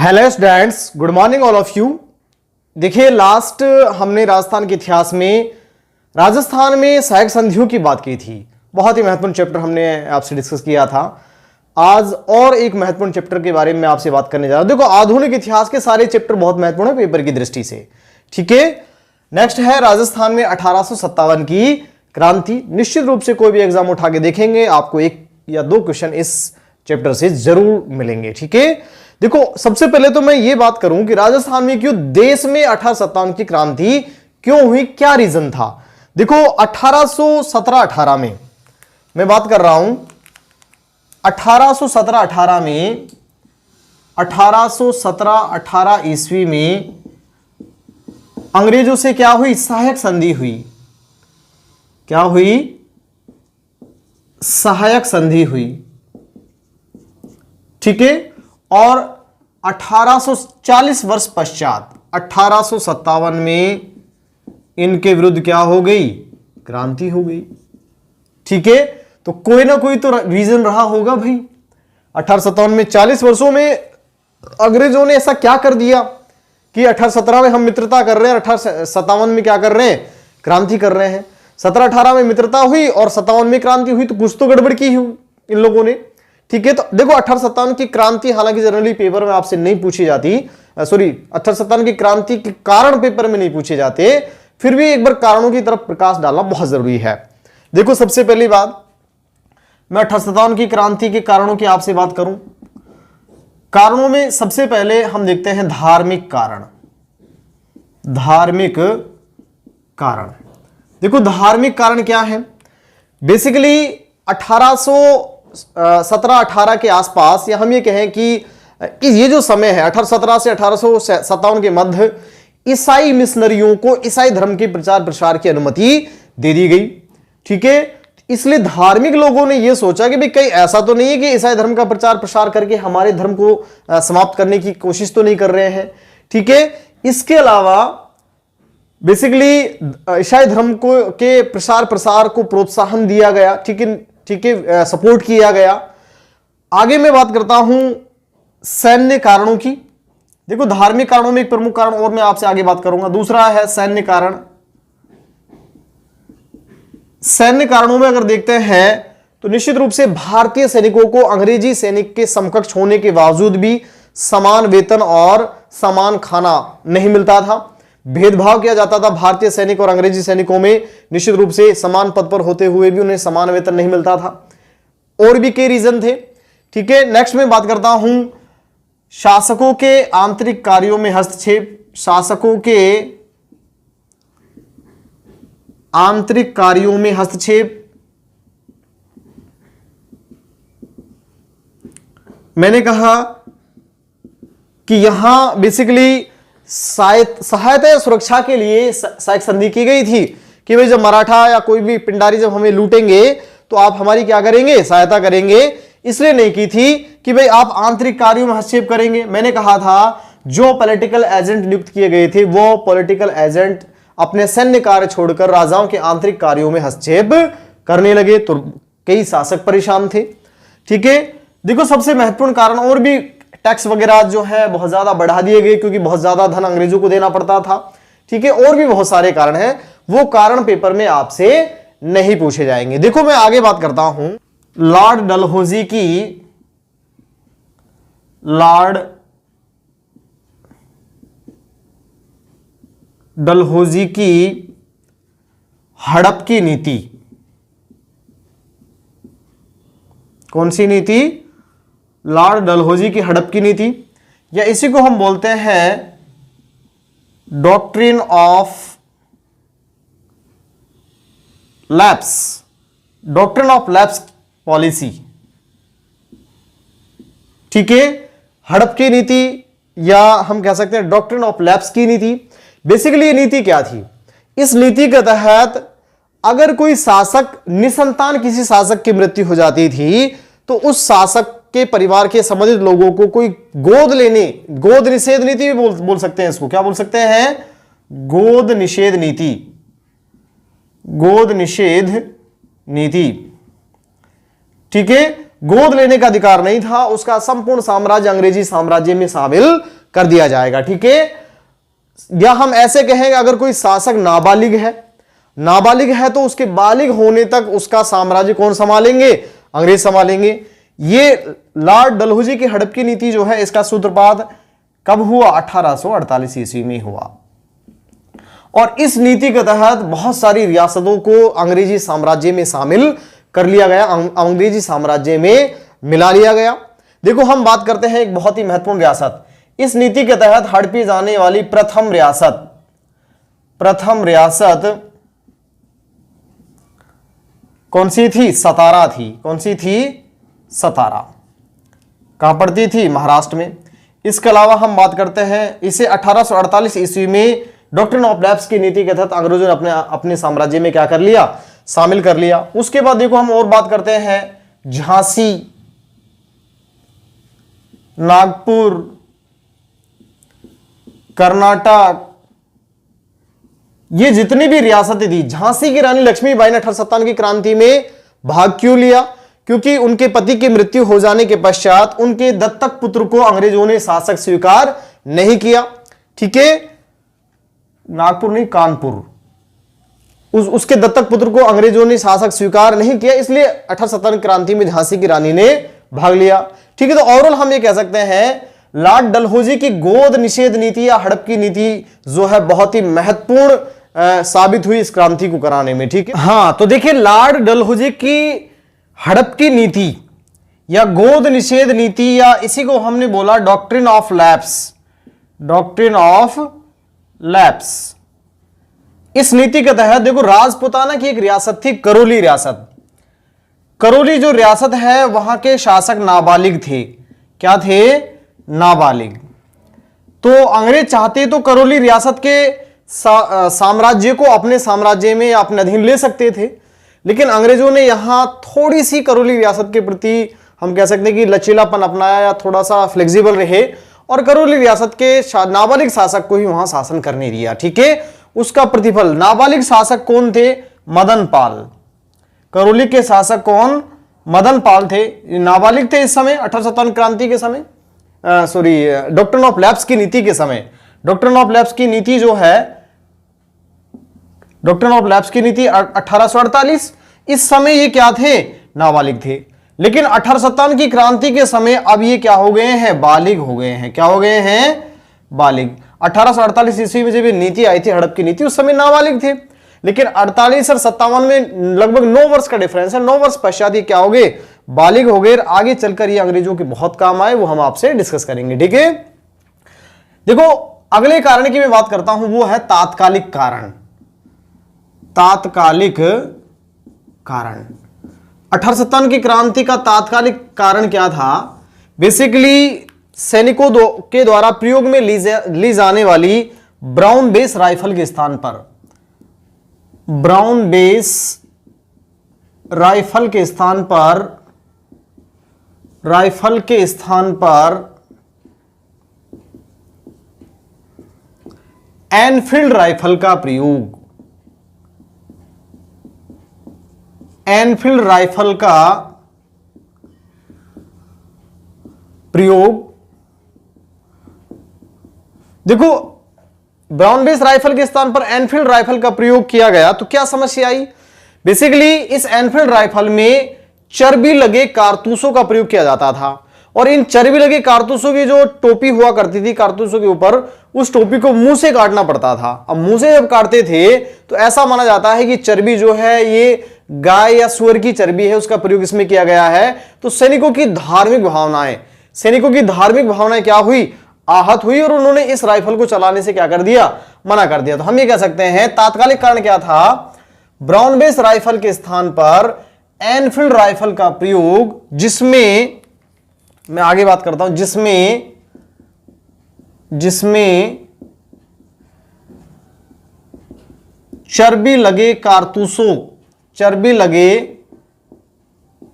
Hello students, good morning all of you. देखिए, last हमने राजस्थान के इतिहास में राजस्थान में सहायक संधियों की बात की थी। बहुत ही महत्वपूर्ण चैप्टर हमने आपसे डिस्कस किया था। आज और एक महत्वपूर्ण चैप्टर के बारे में आपसे बात करने जा रहा हूं। देखो, आधुनिक इतिहास के सारे चैप्टर बहुत महत्वपूर्ण है पेपर की दृष्टि से। ठीक है, नेक्स्ट है राजस्थान में 1857 की क्रांति। निश्चित रूप से कोई भी एग्जाम उठा के देखेंगे, आपको एक या दो क्वेश्चन इस चैप्टर से जरूर मिलेंगे। ठीक है, देखो, सबसे पहले तो मैं ये बात करूं कि राजस्थान में क्यों, देश में 1857 की क्रांति क्यों हुई, क्या रीजन था। देखो, 1817-18 में मैं बात कर रहा हूं। 1817-18 में 1817-18 ईस्वी में अंग्रेजों से क्या हुई, सहायक संधि हुई। क्या हुई, सहायक संधि हुई। ठीक है, और 1840 वर्ष पश्चात 1857 में इनके विरुद्ध क्या हो गई, क्रांति हो गई। ठीक है, तो कोई ना कोई तो रीजन रहा होगा भाई। 1857 में 40 वर्षों में अंग्रेजों ने ऐसा क्या कर दिया कि 1817 में हम मित्रता कर रहे हैं, 1857 में क्या कर रहे हैं, क्रांति कर रहे हैं। 17-18 में मित्रता हुई और 57 में क्रांति हुई, तो कुछ तो गड़बड़ की हुई इन लोगों ने। ठीक है, तो देखो, 1857 की क्रांति हालांकि जनरली पेपर में आपसे नहीं पूछी जाती, 1857 की क्रांति के कारण पेपर में नहीं पूछे जाते, फिर भी एक बार कारणों की तरफ प्रकाश डालना बहुत जरूरी है। देखो, सबसे पहली बात, मैं 1857 की क्रांति के कारणों की आपसे बात करूं। कारणों में सबसे पहले हम देखते हैं धार्मिक कारण। धार्मिक कारण, देखो, धार्मिक कारण क्या है। बेसिकली 1817-18 के आसपास, या हम ये कहें कि ये जो समय है 1817 से 1857 के मध्य, ईसाई मिशनरियों को ईसाई धर्म के प्रचार प्रसार की अनुमति दे दी गई। ठीक है, इसलिए धार्मिक लोगों ने यह सोचा कि भाई कहीं ऐसा तो नहीं है कि ईसाई धर्म का प्रचार प्रसार करके हमारे धर्म को समाप्त करने की कोशिश तो नहीं कर रहे हैं। ठीक है, इसके अलावा बेसिकली ईसाई धर्म को के प्रसार प्रसार को प्रोत्साहन दिया गया। ठीक है, ठीक है, सपोर्ट किया गया। आगे मैं बात करता हूं सैन्य कारणों की। देखो, धार्मिक कारणों में एक प्रमुख कारण और मैं आपसे आगे बात करूंगा, दूसरा है सैन्य कारण। सैन्य कारणों में अगर देखते हैं तो निश्चित रूप से भारतीय सैनिकों को अंग्रेजी सैनिक के समकक्ष होने के बावजूद भी समान वेतन और समान खाना नहीं मिलता था। भेदभाव किया जाता था भारतीय सैनिक और अंग्रेजी सैनिकों में। निश्चित रूप से समान पद पर होते हुए भी उन्हें समान वेतन नहीं मिलता था। और भी कई रीजन थे। ठीक है, नेक्स्ट में बात करता हूं शासकों के आंतरिक कार्यों में हस्तक्षेप। शासकों के आंतरिक कार्यों में हस्तक्षेप, मैंने कहा कि यहां बेसिकली सहायता या सुरक्षा के लिए सहायक संधि की गई थी कि भाई जब मराठा या कोई भी पिंडारी जब हमें लूटेंगे तो आप हमारी क्या करेंगे, सहायता करेंगे। इसलिए नहीं की थी कि भाई आप आंतरिक कार्यों में हस्तक्षेप करेंगे। मैंने कहा था जो पॉलिटिकल एजेंट नियुक्त किए गए थे वो पॉलिटिकल एजेंट अपने सैन्य कार्य छोड़कर राजाओं के आंतरिक कार्यों में हस्तक्षेप करने लगे, तो कई शासक परेशान थे। ठीक है, देखो, सबसे महत्वपूर्ण कारण, और भी टैक्स वगैरह जो है बहुत ज्यादा बढ़ा दिए गए क्योंकि बहुत ज्यादा धन अंग्रेजों को देना पड़ता था। ठीक है, और भी बहुत सारे कारण हैं, वो कारण पेपर में आपसे नहीं पूछे जाएंगे। देखो, मैं आगे बात करता हूं लॉर्ड डलहौजी की हड़प की नीति। कौन सी नीति, लॉर्ड डलहौजी की हड़प की नीति, या इसी को हम बोलते हैं doctrine of lapse. Doctrine of lapse policy. ठीक है, हड़प की नीति, या हम कह सकते हैं डॉक्ट्रिन ऑफ लैप्स की नीति। बेसिकली ये नीति क्या थी, इस नीति के तहत अगर कोई शासक निसंतान किसी शासक की मृत्यु हो जाती थी तो उस शासक के परिवार के संबंधित लोगों को कोई गोद निषेध नीति भी बोल सकते हैं इसको। क्या बोल सकते हैं, गोद निषेध नीति। गोद निषेध नीति। ठीक है, गोद लेने का अधिकार नहीं था, उसका संपूर्ण साम्राज्य अंग्रेजी साम्राज्य में शामिल कर दिया जाएगा। ठीक है, या हम ऐसे कहेंगे अगर कोई शासक नाबालिग है तो उसके बालिग होने तक उसका साम्राज्य कौन संभालेंगे? अंग्रेज संभालेंगे। ये लॉर्ड डलहौजी की हड़प नीति जो है, इसका सूत्रपात कब हुआ? 1848 ईस्वी में हुआ। और इस नीति के तहत बहुत सारी रियासतों को अंग्रेजी साम्राज्य में शामिल कर लिया गया, अंग्रेजी साम्राज्य में मिला लिया गया। देखो, हम बात करते हैं एक बहुत ही महत्वपूर्ण रियासत, इस नीति के तहत हड़पी जाने वाली प्रथम रियासत कौन सी थी? सतारा थी। कौन सी थी? सतारा। कहां पड़ती थी? महाराष्ट्र में। इसके अलावा हम बात करते हैं, इसे 1848 ईस्वी में डॉक्ट्रिन ऑफ लैप्स की नीति के तहत अंग्रेजों ने अपने साम्राज्य में क्या कर लिया? शामिल कर लिया। उसके बाद देखो हम और बात करते हैं, झांसी, नागपुर, कर्नाटक, ये जितनी भी रियासतें थी, झांसी की रानी लक्ष्मीबाई ने 1857 की क्रांति में भाग क्यों लिया? क्योंकि उनके पति की मृत्यु हो जाने के पश्चात उनके दत्तक पुत्र को अंग्रेजों ने शासक स्वीकार नहीं किया। ठीक है, नागपुर नहीं, कानपुर, उसके दत्तक पुत्र को अंग्रेजों ने शासक स्वीकार नहीं किया, इसलिए 1857 क्रांति में झांसी की रानी ने भाग लिया। ठीक है, तो ओवरऑल हम ये कह सकते हैं लॉर्ड डलहौजी की गोद निषेध नीति या हड़प की नीति जो है बहुत ही महत्वपूर्ण साबित हुई इस क्रांति को कराने में। ठीक है, हाँ, तो देखिए लॉर्ड डलहौजी की हड़प की नीति या गोद निषेध नीति, या इसी को हमने बोला डॉक्ट्रिन ऑफ लैप्स। इस नीति के तहत देखो, राजपुताना की एक रियासत थी, करौली रियासत। करौली जो रियासत है वहां के शासक नाबालिग थे। क्या थे? नाबालिग। तो अंग्रेज चाहते तो करौली रियासत के साम्राज्य को अपने साम्राज्य में अपने अधीन ले सकते थे, लेकिन अंग्रेजों ने यहां थोड़ी सी करौली रियासत के प्रति हम कह सकते हैं कि लचीलापन अपनाया या थोड़ा सा फ्लेक्सिबल रहे, और करौली रियासत के नाबालिग शासक को ही वहां शासन करने दिया। ठीक है, उसका प्रतिफल, नाबालिग शासक कौन थे? मदन पाल। करौली के शासक कौन? मदन पाल थे, नाबालिग थे इस समय 1857 क्रांति के समय, डॉक्ट्रिन ऑफ लैप्स की नीति के समय। डॉक्ट्रिन ऑफ लैप्स की नीति जो है, डॉक्ट्रिन ऑफ लैप्स की नीति 1848, इस समय ये क्या थे? नाबालिग थे। लेकिन 1857 की क्रांति के समय अब ये क्या हो गए हैं? बालिग हो गए हैं। क्या हो गए हैं? बालिग। 1848 ईस्वी में जब ये नीति आई थी, हड़प की नीति, उस समय नाबालिग थे, लेकिन 48 और 57 में लगभग 9 वर्ष का डिफरेंस है। 9 वर्ष पश्चात ये क्या हो गए? बालिग हो गए। आगे चलकर ये अंग्रेजों के बहुत काम आए, वो हम आपसे डिस्कस करेंगे। ठीक है, देखो अगले कारण की मैं बात करता हूं, वो है तात्कालिक कारण। तात्कालिक कारण 1857 की क्रांति का तात्कालिक कारण क्या था? बेसिकली सैनिकों के द्वारा प्रयोग में ली जाने वाली ब्राउन बेस राइफल के स्थान पर, ब्राउन बेस राइफल के स्थान पर एनफील्ड राइफल का प्रयोग, एनफील्ड राइफल का प्रयोग। देखो, ब्राउन बेस राइफल के स्थान पर एनफील्ड राइफल का प्रयोग किया गया तो क्या समस्या आई? बेसिकली इस एनफील्ड राइफल में चर्बी लगे कारतूसों का प्रयोग किया जाता था, और इन चर्बी लगे कारतूसों की जो टोपी हुआ करती थी कारतूसों के ऊपर, उस टोपी को मुंह से काटना पड़ता था। अब मुंह से जब काटते थे तो ऐसा माना जाता है कि चर्बी जो है ये गाय या सुअर की चर्बी है, उसका प्रयोग इसमें किया गया है। तो सैनिकों की धार्मिक भावनाएं क्या हुई? आहत हुई, और उन्होंने इस राइफल को चलाने से क्या कर दिया? मना कर दिया। तो हम ये कह सकते हैं तात्कालिक कारण क्या था? ब्राउन बेस राइफल के स्थान पर एनफील्ड राइफल का प्रयोग, जिसमें मैं आगे बात करता हूं, जिसमें चर्बी लगे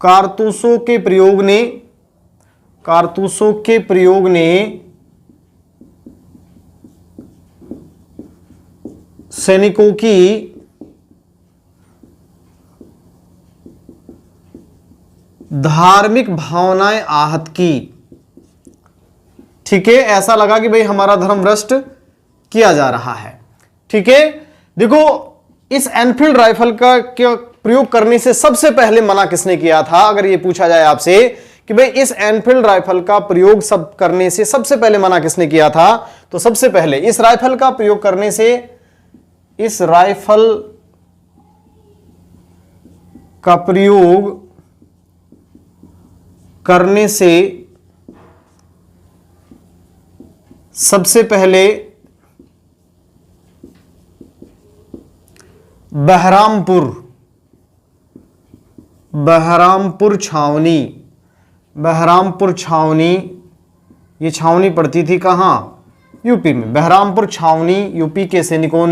कारतूसों के प्रयोग ने सैनिकों की धार्मिक भावनाएं आहत की। ठीक है, ऐसा लगा कि भाई हमारा धर्म भ्रष्ट किया जा रहा है। ठीक है, देखो इस एनफील्ड राइफल का प्रयोग करने से सबसे पहले मना किसने किया था? अगर ये पूछा जाए आपसे कि भाई इस एनफील्ड राइफल का प्रयोग सब करने से सबसे पहले मना किसने किया था, तो सबसे पहले इस राइफल का प्रयोग करने से, इस राइफल का प्रयोग करने से सबसे पहले बहरामपुर छावनी, ये छावनी पड़ती थी कहां? यूपी में। बहरामपुर छावनी यूपी के सैनिकों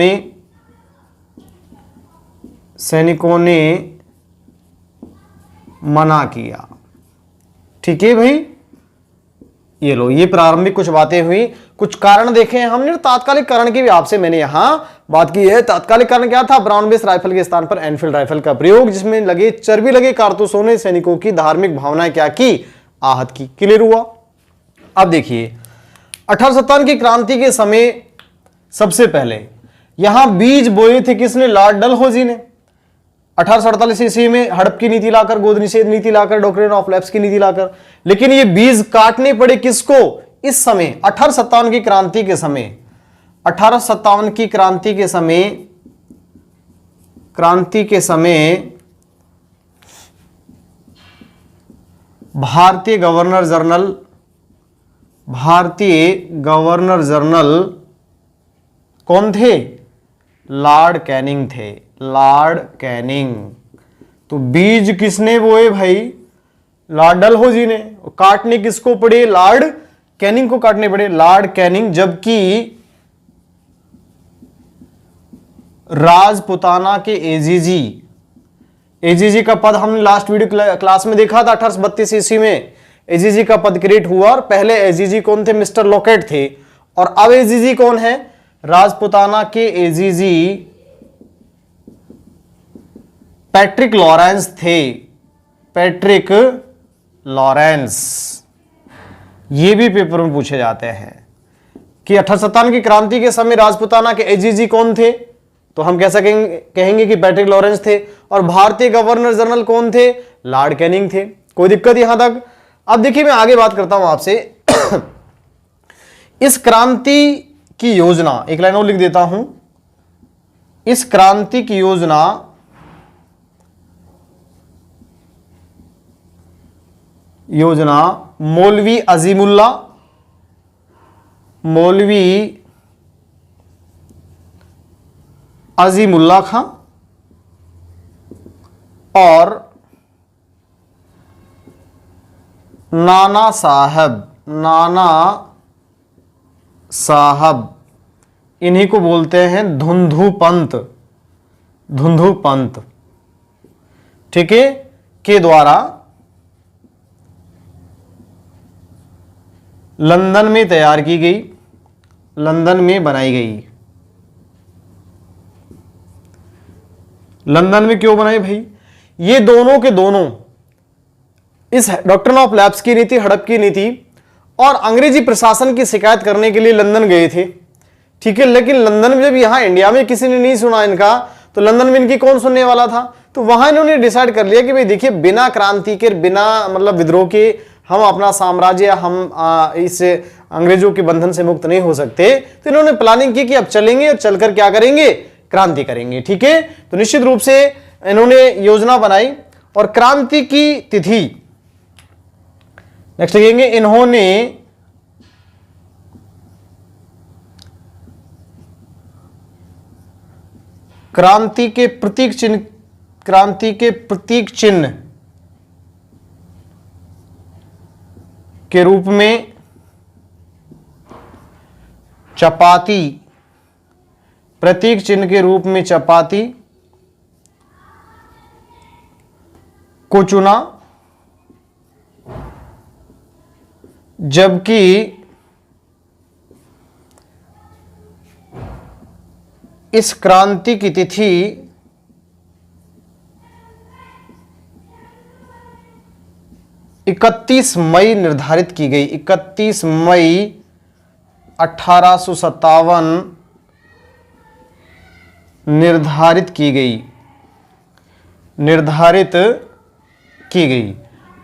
ने मना किया। ठीक है भाई, ये लो, ये प्रारंभिक कुछ बातें हुई, कुछ कारण देखे हैं हमने। तात्कालिक कारण की भी आपसे मैंने यहां बात की है। तात्कालिक कारण क्या था? ब्राउन बेस राइफल के स्थान पर एनफील्ड राइफल का प्रयोग, जिसमें चर्बी लगे कारतूसों ने सैनिकों की धार्मिक भावनाएं क्या की? आहत की। क्लियर हुआ? अब देखिए 1857 की क्रांति के समय सबसे पहले यहां बीज बोए थे किसने? लॉर्ड डलहौजी ने। 1848 ईस्वी में हड़प की नीति लाकर, गोद निषेध नीति लाकर, डॉक्ट्रिन ऑफ लैप्स की नीति लाकर, लेकिन ये बीज काटने पड़े किसको? इस समय 1857 की क्रांति के समय, 1857 की क्रांति के समय भारतीय गवर्नर जनरल कौन थे? लॉर्ड कैनिंग थे। Lord Canning. तो बीज किसने बोए भाई? लॉर्ड डलहौजी ने। काटने किसको पड़े? लॉर्ड कैनिंग को काटने पड़े। Lord Canning. जबकि राजपुताना के एजीजी का पद हमने लास्ट वीडियो क्लास में देखा था। 1832 ईस्वी में एजीजी का पद क्रिएट हुआ, और पहले एजीजी कौन थे? मिस्टर लॉकेट थे। और अब एजीजी कौन है? राजपुताना के एजीजी पैट्रिक लॉरेंस थे। Patrick Lawrence. ये भी पेपर में पूछे जाते हैं कि 1857 की क्रांति के समय राजपुताना के एजीजी कौन थे? तो हम कहेंगे कि पैट्रिक लॉरेंस थे। और भारतीय गवर्नर जनरल कौन थे? लॉर्ड कैनिंग थे। कोई दिक्कत यहां तक? अब देखिए मैं आगे बात करता हूं आपसे। इस क्रांति की योजना, एक लाइन और लिख देता हूं। इस क्रांति की योजना मौलवी अजीमुल्ला खां और नाना साहब, इन्हीं को बोलते हैं धुंधु पंत। ठीक है, के द्वारा लंदन में तैयार की गई, लंदन में बनाई गई। लंदन में क्यों बनाई भाई? ये दोनों के दोनों इस डॉक्ट्रिन ऑफ लैप्स की नीति, हड़प की नीति और अंग्रेजी प्रशासन की शिकायत करने के लिए लंदन गए थे। ठीक है, लेकिन लंदन में जब यहां इंडिया में किसी ने नहीं सुना इनका, तो लंदन में इनकी कौन सुनने वाला था? तो वहां इन्होंने डिसाइड कर लिया कि भाई देखिए, बिना क्रांति के, बिना मतलब विद्रोह के हम अपना साम्राज्य, हम इस अंग्रेजों के बंधन से मुक्त नहीं हो सकते। तो इन्होंने प्लानिंग की कि अब चलेंगे और चलकर क्या करेंगे? क्रांति करेंगे। ठीक है, तो निश्चित रूप से इन्होंने योजना बनाई। और क्रांति की तिथि नेक्स्ट लिखेंगे, इन्होंने क्रांति के प्रतीक चिन्ह के रूप में चपाती, प्रतीक चिन्ह के रूप में चपाती को चुना, जबकि इस क्रांति की तिथि 31 मई निर्धारित की गई, 31 मई 1857 निर्धारित की गई।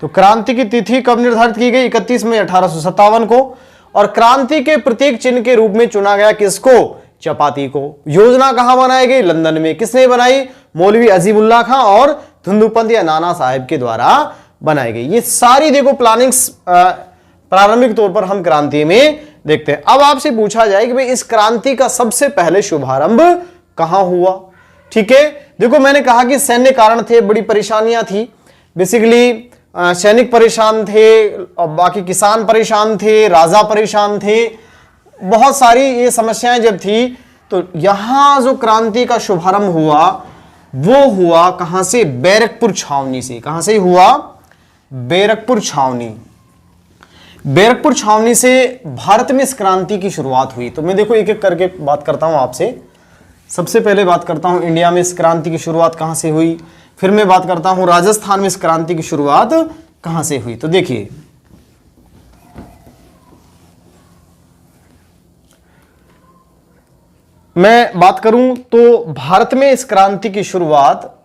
तो क्रांति की तिथि कब निर्धारित की गई? 31 मई 1857 को। और क्रांति के प्रतीक चिन्ह के रूप में चुना गया किसको? चपाती को। योजना कहां बनाई गई? लंदन में। किसने बनाई? मौलवी अजीमुल्लाह खां और धुंधुपंत या नाना साहेब के द्वारा बनाई गई। ये सारी देखो प्लानिंग्स प्रारंभिक तौर पर हम क्रांति में देखते हैं। अब आपसे पूछा जाए कि भाई इस क्रांति का सबसे पहले शुभारंभ कहां हुआ? ठीक है, देखो मैंने कहा कि सैन्य कारण थे, बड़ी परेशानियां थी। बेसिकली सैनिक परेशान थे, और बाकी किसान परेशान थे, राजा परेशान थे, बहुत सारी ये समस्याएं जब थी, तो यहां जो क्रांति का शुभारंभ हुआ वो हुआ कहां से? बैरकपुर छावनी से। कहां से हुआ? बैरकपुर छावनी। बैरकपुर छावनी से भारत में इस क्रांति की शुरुआत हुई। तो मैं देखो एक एक करके बात करता हूं आपसे। सबसे पहले बात करता हूं इंडिया में इस क्रांति की शुरुआत कहां से हुई, फिर मैं बात करता हूं राजस्थान में इस क्रांति की शुरुआत कहां से हुई। तो देखिए, मैं बात करूं तो भारत में इस क्रांति की शुरुआत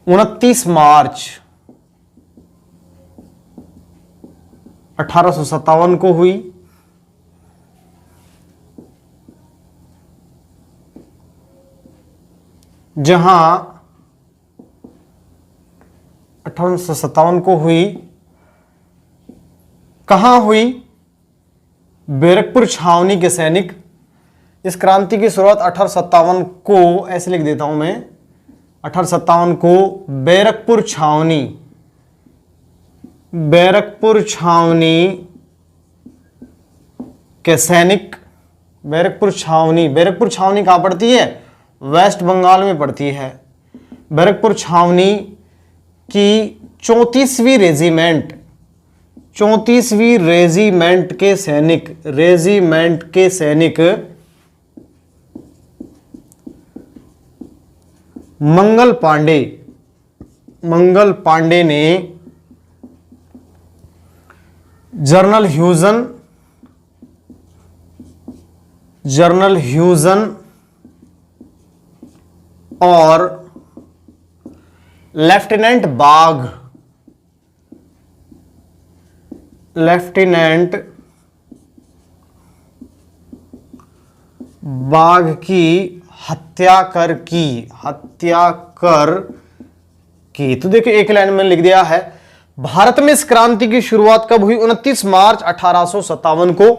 29 मार्च 1857 को हुई। जहां 1857 को हुई, कहां हुई? बैरकपुर छावनी के सैनिक। इस क्रांति की शुरुआत 1857 को, ऐसे लिख देता हूं मैं, 1857 को बैरकपुर छावनी के सैनिक। बैरकपुर छावनी कहां पड़ती है? वेस्ट बंगाल में पड़ती है। बैरकपुर छावनी की 34वीं रेजिमेंट के सैनिक मंगल पांडे ने जनरल ह्यूजन और लेफ्टिनेंट बाघ की हत्या कर की। तो देखिए एक लाइन में लिख दिया है, भारत में इस क्रांति की शुरुआत कब हुई? 29 मार्च 1857 को।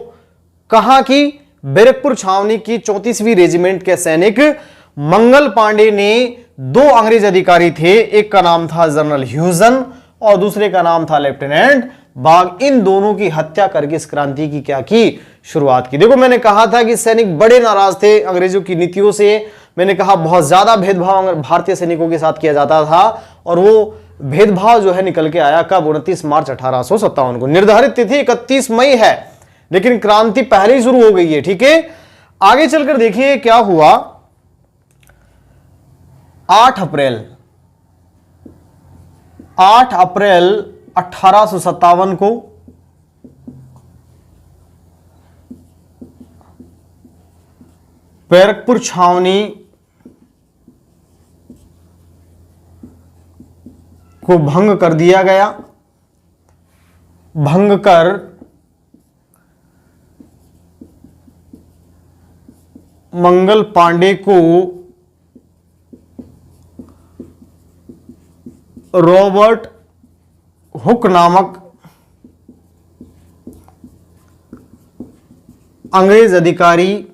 कहां की? बैरकपुर छावनी की 34वीं रेजिमेंट के सैनिक मंगल पांडे ने, दो अंग्रेज अधिकारी थे, एक का नाम था जनरल ह्यूजन और दूसरे का नाम था लेफ्टिनेंट बाघ। इन दोनों की हत्या करके इस क्रांति की क्या की? शुरुआत की। देखो मैंने कहा था कि सैनिक बड़े नाराज थे अंग्रेजों की नीतियों से। मैंने कहा बहुत ज्यादा भेदभाव भारतीय सैनिकों के साथ किया जाता था, और वो भेदभाव जो है निकल के आया कब? 29 मार्च 1857 को। निर्धारित तिथि 31 मई है, लेकिन क्रांति पहले ही शुरू हो गई है। ठीक है, आगे चलकर देखिए क्या हुआ। 8 अप्रैल 1857 को बैरकपुर छावनी को भंग कर दिया गया। भंग कर मंगल पांडे को रॉबर्ट हुक नामक अंग्रेज अधिकारी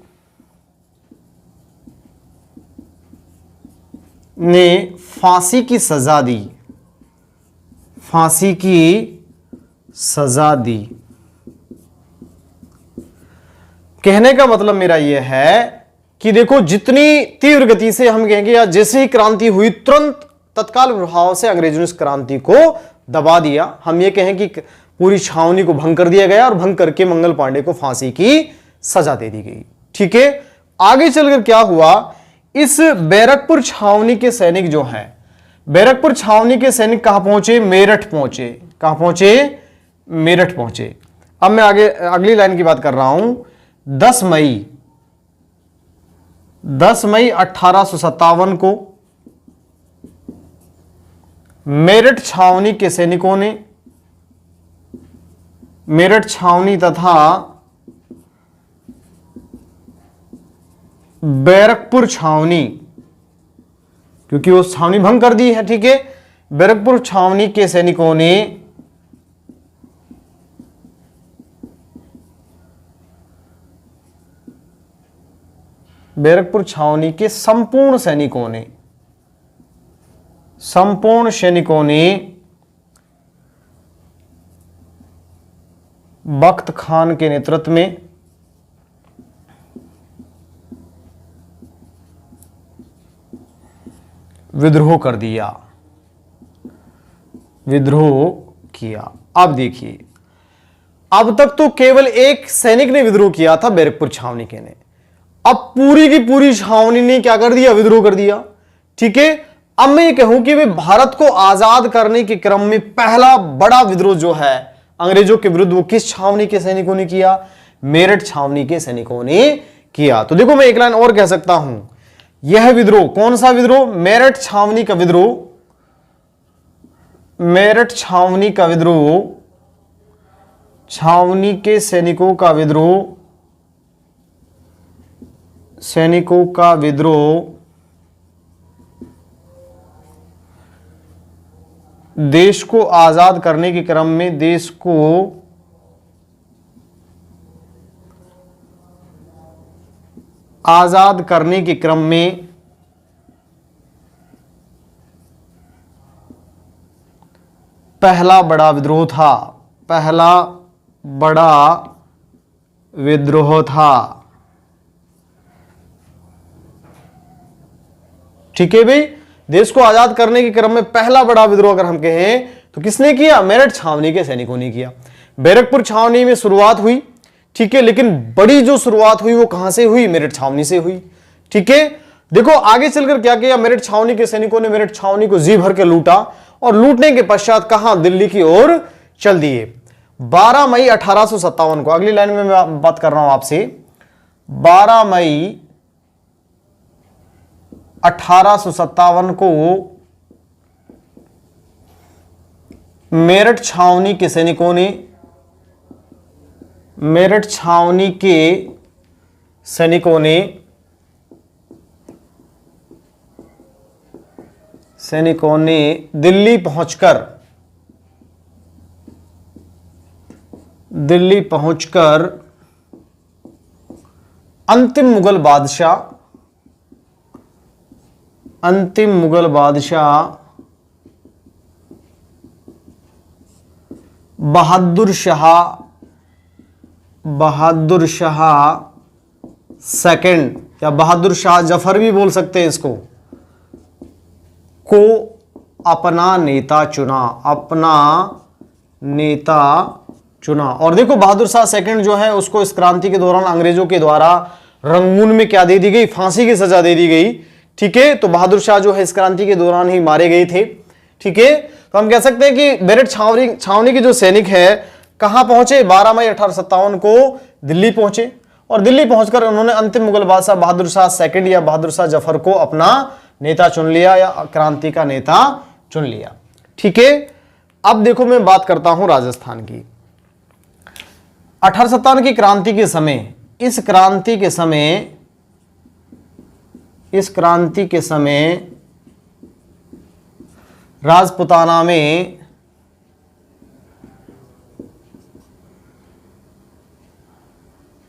ने फांसी की सजा दी। कहने का मतलब मेरा यह है कि देखो जितनी तीव्र गति से हम कहेंगे, या जैसे ही क्रांति हुई तुरंत तत्काल प्रभाव से अंग्रेजों ने इस क्रांति को दबा दिया। हम ये कहें कि पूरी छावनी को भंग कर दिया गया और भंग करके मंगल पांडे को फांसी की सजा दे दी गई। ठीक है, आगे चलकर क्या हुआ, इस बैरकपुर छावनी के सैनिक जो हैं, बैरकपुर छावनी के सैनिक कहां पहुंचे, मेरठ पहुंचे। कहां पहुंचे, मेरठ पहुंचे। अब मैं आगे अगली लाइन की बात कर रहा हूं। 10 मई 1857 को मेरठ छावनी के सैनिकों ने मेरठ छावनी तथा बैरकपुर छावनी, क्योंकि वो छावनी भंग कर दी है, ठीक है, बैरकपुर छावनी के सैनिकों ने बैरकपुर छावनी के संपूर्ण सैनिकों ने बख्त खान के नेतृत्व में विद्रोह कर दिया, विद्रोह किया। अब देखिए, अब तक तो केवल एक सैनिक ने विद्रोह किया था, बैरकपुर छावनी के ने। अब पूरी की पूरी छावनी ने क्या कर दिया, विद्रोह कर दिया। ठीक है, अब मैं ये कहूं कि वे भारत को आजाद करने के क्रम में पहला बड़ा विद्रोह जो है अंग्रेजों के विरुद्ध, वो किस छावनी के सैनिकों ने किया, मेरठ छावनी के सैनिकों ने किया। तो देखो, मैं एक लाइन और कह सकता हूं, यह विद्रोह कौन सा विद्रोह, मेरठ छावनी का विद्रोह, मेरठ छावनी का विद्रोह, छावनी के सैनिकों का विद्रोह, सैनिकों का विद्रोह देश को आजाद करने के क्रम में, देश को आजाद करने के क्रम में पहला बड़ा विद्रोह था, पहला बड़ा विद्रोह था। ठीक है भाई, देश को आजाद करने के क्रम में पहला बड़ा विद्रोह अगर हम कहें तो किसने किया, मेरठ छावनी के सैनिकों ने किया। बैरकपुर छावनी में शुरुआत हुई, ठीक है, लेकिन बड़ी जो शुरुआत हुई वो कहां से हुई, मेरठ छावनी से हुई। ठीक है, देखो आगे चलकर क्या किया, मेरठ छावनी के सैनिकों ने मेरठ छावनी को जी भर के लूटा और लूटने के पश्चात कहां, दिल्ली की ओर चल दिए। 12 मई 1857 को, अगली लाइन में मैं बात कर रहा हूं आपसे, 12 मई 1857 को मेरठ छावनी के सैनिकों ने, मेरठ छावनी के सैनिकों ने दिल्ली पहुंचकर अंतिम मुगल बादशाह बहादुर शाह सेकंड, या बहादुर शाह जफर भी बोल सकते हैं इसको, को अपना नेता चुना। और देखो, बहादुर शाह सेकंड जो है उसको इस क्रांति के दौरान अंग्रेजों के द्वारा रंगून में क्या दे दी गई, फांसी की सजा दे दी गई। ठीक है, तो बहादुर शाह जो है इस क्रांति के दौरान ही मारे गए थे। ठीक है, तो हम कह सकते हैं कि मेरठ छावनी के जो सैनिक है कहां पहुंचे, 12 मई 1857 को दिल्ली पहुंचे और दिल्ली पहुंचकर उन्होंने अंतिम मुगल बादशाह बहादुर शाह सेकंड या बहादुर शाह जफर को अपना नेता चुन लिया, या क्रांति का नेता चुन लिया। ठीक है, अब देखो मैं बात करता हूं राजस्थान की। 1857 की क्रांति के समय, इस क्रांति के समय राजपुताना में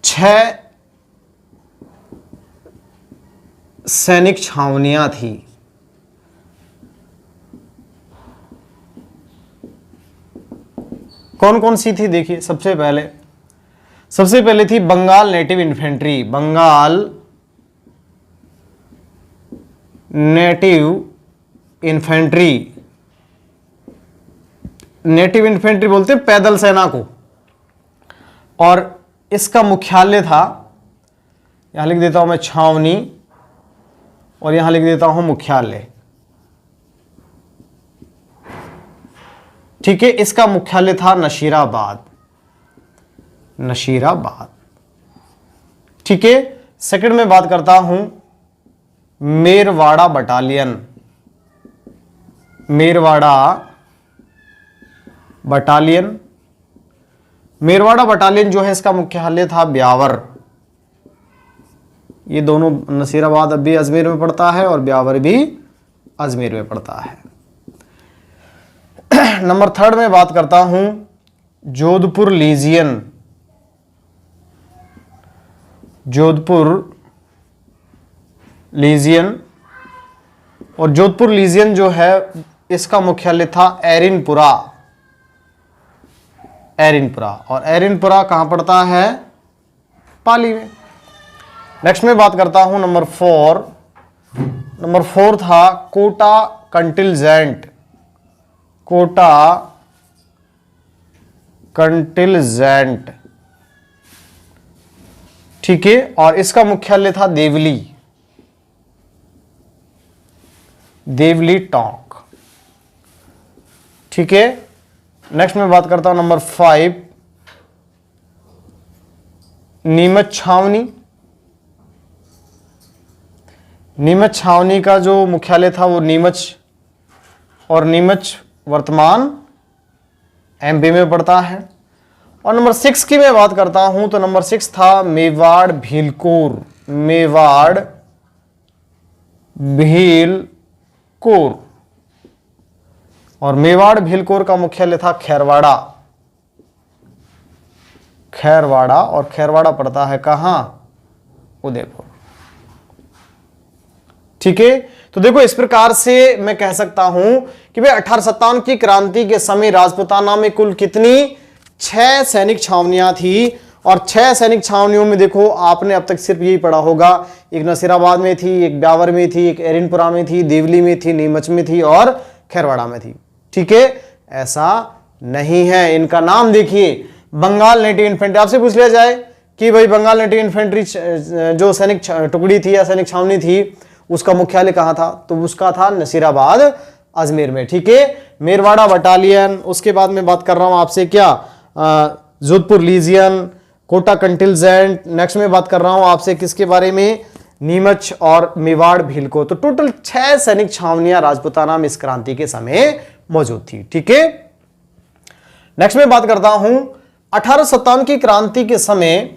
छह सैनिक छावनियां थी। कौन कौन सी थी, देखिए, सबसे पहले थी Bengal native infantry, Bengal native infantry. Native infantry बोलते हैं पैदल सेना को, और इसका मुख्यालय था, यहां लिख देता हूं मैं छावनी, और यहां लिख देता हूं मुख्यालय। ठीक है, इसका मुख्यालय था नशीराबाद, नशीराबाद। ठीक है, सेकंड में बात करता हूं Merwara battalion, Merwara battalion. Merwara battalion जो है इसका मुख्यालय था ब्यावर। ये दोनों, नसीराबाद अब भी अजमेर में पड़ता है और ब्यावर भी अजमेर में पड़ता है। नंबर थर्ड में बात करता हूं जोधपुर लीजियन, जोधपुर लीजियन। और जोधपुर लीजियन जो है इसका मुख्यालय था एरिनपुरा, एरिनपुरा, और एरिनपुरा कहां पड़ता है? पाली में। नेक्स्ट में बात करता हूं नंबर फोर। नंबर फोर था कोटा कंटिलजेंट, कोटा कंटिलजेंट। ठीक है, और इसका मुख्यालय था देवली, देवली टोंक। ठीक है, नेक्स्ट में बात करता हूं नंबर फाइव, नीमच छावनी। नीमच छावनी का जो मुख्यालय था वो नीमच, और नीमच वर्तमान एमपी में पड़ता है। और नंबर सिक्स की मैं बात करता हूं तो नंबर सिक्स था मेवाड़ भीलकोर, मेवाड़ भीलकोर, और मेवाड़ भीलकोर का मुख्यालय था खैरवाड़ा, खैरवाड़ा, और खैरवाड़ा पड़ता है कहां? उदयपुर। ठीक है, तो देखो इस प्रकार से मैं कह सकता हूं कि भाई 1857 की क्रांति के समय राजपूताना में कुल कितनी? 6 सैनिक छावनियां थी, और 6 सैनिक छावनियों में देखो आपने अब तक सिर्फ यही पढ़ा होगा, एक नसीराबाद में थी, एक ब्यावर में थी, एक एरिनपुरा में थी, देवली में थी, नीमच में थी, और खैरवाड़ा में थी। ठीक है, ऐसा नहीं है। इनका नाम देखिए, बंगाल नेटिव इन्फेंट्री। आपसे पूछ लिया जाए कि भाई बंगाल नेटिव इन्फेंट्री जो सैनिक टुकड़ी थी या सैनिक छावनी थी उसका मुख्यालय कहां था? तो उसका था नसीराबाद अजमेर में। ठीक है, मेरवाड़ा बटालियन, उसके बाद में बात कर रहा हूं आपसे क्या, जोधपुर लीजियन, कोटा कंटिलजेंट। नेक्स्ट में बात कर रहा हूं आपसे किसके बारे में? नीमच और मेवाड़ भीलको। तो टोटल 6 सैनिक छावनियां राजपूताना में इस क्रांति के समय मौजूद थी। ठीक है, नेक्स्ट में बात करता हूं 1857 की क्रांति के समय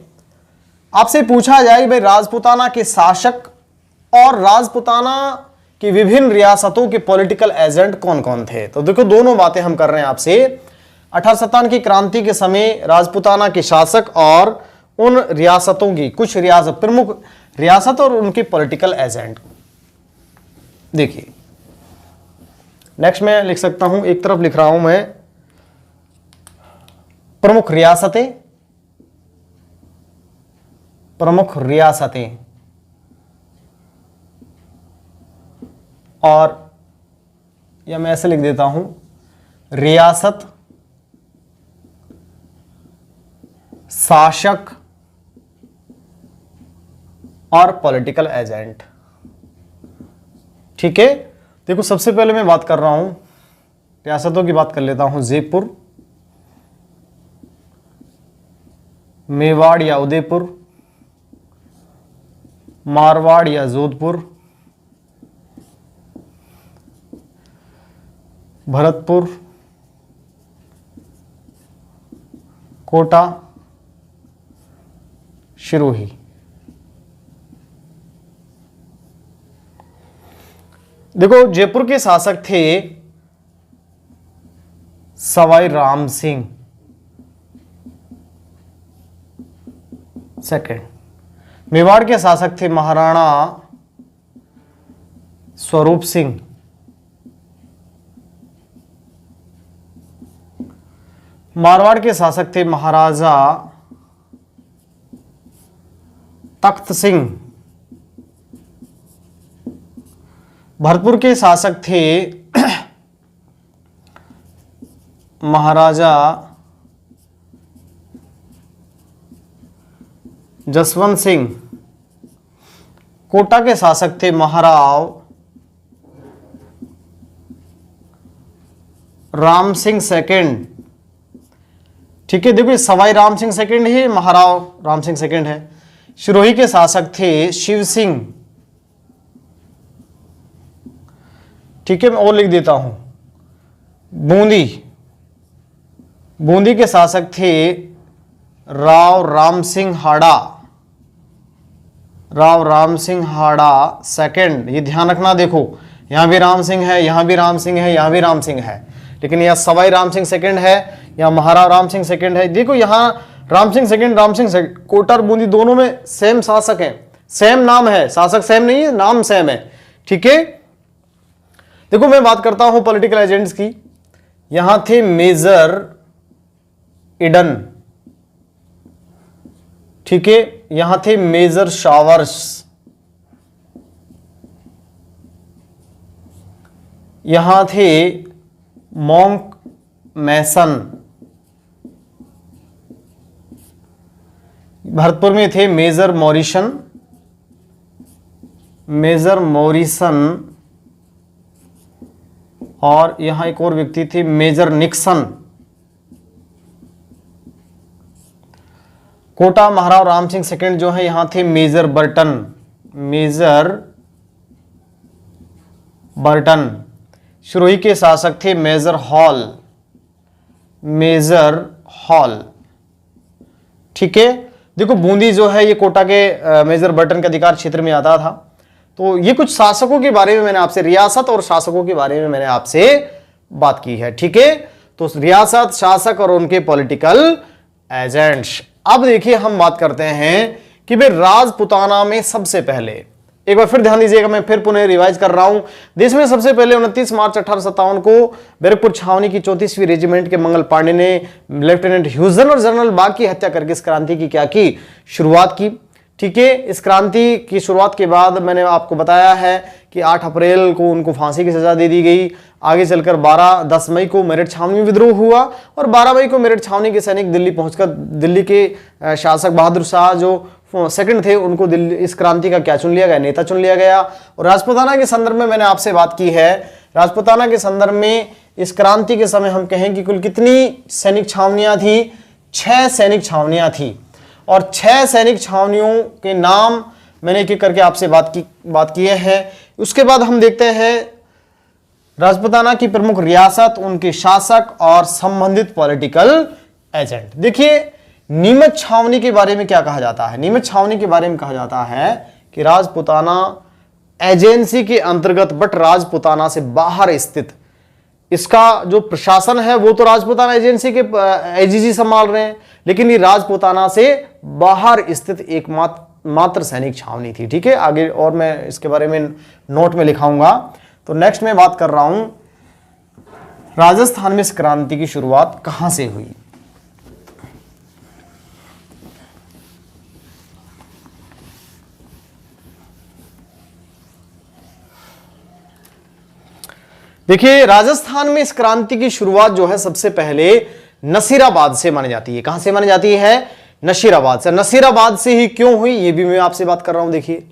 आपसे पूछा जाए भाई राजपूताना के शासक और राजपूताना की विभिन्न रियासतों के पॉलिटिकल एजेंट कौन कौन थे। तो देखो दोनों बातें हम कर रहे हैं आपसे। 1857 की क्रांति के समय राजपूताना के शासक और उन रियासतों की कुछ रियासत, प्रमुख रियासत और उनके पॉलिटिकल एजेंट। देखिए नेक्स्ट में लिख सकता हूं, एक तरफ लिख रहा हूं मैं प्रमुख रियासतें, प्रमुख रियासतें, और या मैं ऐसे लिख देता हूं रियासत, शासक और पॉलिटिकल एजेंट। ठीक है, देखो सबसे पहले मैं बात कर रहा हूं रियासतों की, बात कर लेता हूं जयपुर, मेवाड़ या उदयपुर, मारवाड़ या जोधपुर, भरतपुर, कोटा, सिरोही। देखो जयपुर के शासक थे सवाई राम सिंह। सेकंड, मेवाड़ के शासक थे महाराणा स्वरूप सिंह। मारवाड़ के शासक थे महाराजा तख्त सिंह। भरतपुर के शासक थे महाराजा जसवंत सिंह। कोटा के शासक थे महाराव राम सिंह सेकंड। ठीक है, देखो सवाई राम सिंह सेकंड है, महाराव राम सिंह सेकंड है। सिरोही के शासक थे शिव सिंह। ठीक है, मैं और लिख देता हूं, बूंदी के शासक थे राव राम सिंह हाड़ा सेकंड। ये ध्यान रखना, देखो यहां भी राम सिंह है, यहां भी राम सिंह है, यहां भी राम सिंह है, लेकिन यह सवाई राम सिंह सेकंड है या महाराव राम सिंह सेकंड है। देखो यहां राम सिंह सेकंड, कोटा और बूंदी दोनों में सेम शासक है, सेम नाम है, शासक सेम नहीं है, नाम सेम है। ठीक है, देखो मैं बात करता हूं पॉलिटिकल एजेंट्स की। यहां थे मेजर इडन। ठीक है, यहां थे मेजर शावर्स, यहां थे मॉन्क मैसन, भरतपुर में थे मेजर मॉरिसन, और यहां एक और व्यक्ति थे major Nixon. Kota Maharao Ram Singh second जो है, यहां थे मेजर बर्टन। सिरोही के शासक थे मेजर हॉल। ठीक है, देखो बूंदी जो है ये कोटा के मेजर बर्टन के अधिकार क्षेत्र में आता था। तो ये कुछ शासकों के बारे में मैंने आपसे, रियासत और शासकों के बारे में मैंने आपसे बात की है। ठीक है, तो रियासत, शासक और उनके पॉलिटिकल एजेंट्स। अब देखिए हम बात करते हैं कि भाई राजपुताना में सबसे पहले, एक बार फिर ध्यान दीजिएगा, मैं फिर पुनः रिवाइज कर रहा हूं। देश में सबसे पहले 29 मार्च 1857 को बैरकपुर छावनी की 34वीं रेजिमेंट के मंगल पांडे ने लेफ्टिनेंट ह्यूजन और जनरल बाग की हत्या करके इस क्रांति की क्या की, शुरुआत की। ठीक है, इस क्रांति की शुरुआत के बाद मैंने आपको बताया है कि 8 अप्रैल को उनको फांसी की सजा दे दी गई। आगे चलकर 10 मई को मेरठ छावनी में विद्रोह हुआ और 12 मई को मेरठ छावनी के सैनिक दिल्ली पहुंचकर दिल्ली के शासक बहादुर शाह जो सेकंड थे उनको दिल्ली इस क्रांति का क्या चुन लिया गया, नेता चुन लिया गया। और राजपुताना के संदर्भ में मैंने आपसे बात की है, राजपुताना के संदर्भ में इस क्रांति के समय हम कहें कि कुल कितनी सैनिक छावनियां थी, 6 सैनिक छावनियां थी। और 6 सैनिक छावनियों के नाम मैंने एक एक करके आपसे बात किए हैं। उसके बाद हम देखते हैं राजपुताना की प्रमुख रियासत, उनके शासक और संबंधित पॉलिटिकल एजेंट। देखिए नीमच छावनी के बारे में क्या कहा जाता है, नीमच छावनी के बारे में कहा जाता है कि राजपुताना एजेंसी के अंतर्गत बट राजपुताना से बाहर स्थित, इसका जो प्रशासन है वो तो राजपुताना एजेंसी के एजीजी संभाल रहे हैं, लेकिन ये राजपुताना से बाहर स्थित एकमात्र सैनिक छावनी थी। ठीक है, आगे और मैं इसके बारे में नोट में लिखाऊंगा। तो नेक्स्ट में बात कर रहा हूं राजस्थान में इस क्रांति की शुरुआत कहां से हुई। देखिए राजस्थान में इस क्रांति की शुरुआत जो है सबसे पहले नसीराबाद से मानी जाती है। कहां से मानी जाती है, नसीराबाद से। नसीराबाद से ही क्यों हुई ये भी मैं आपसे बात कर रहा हूं। देखिए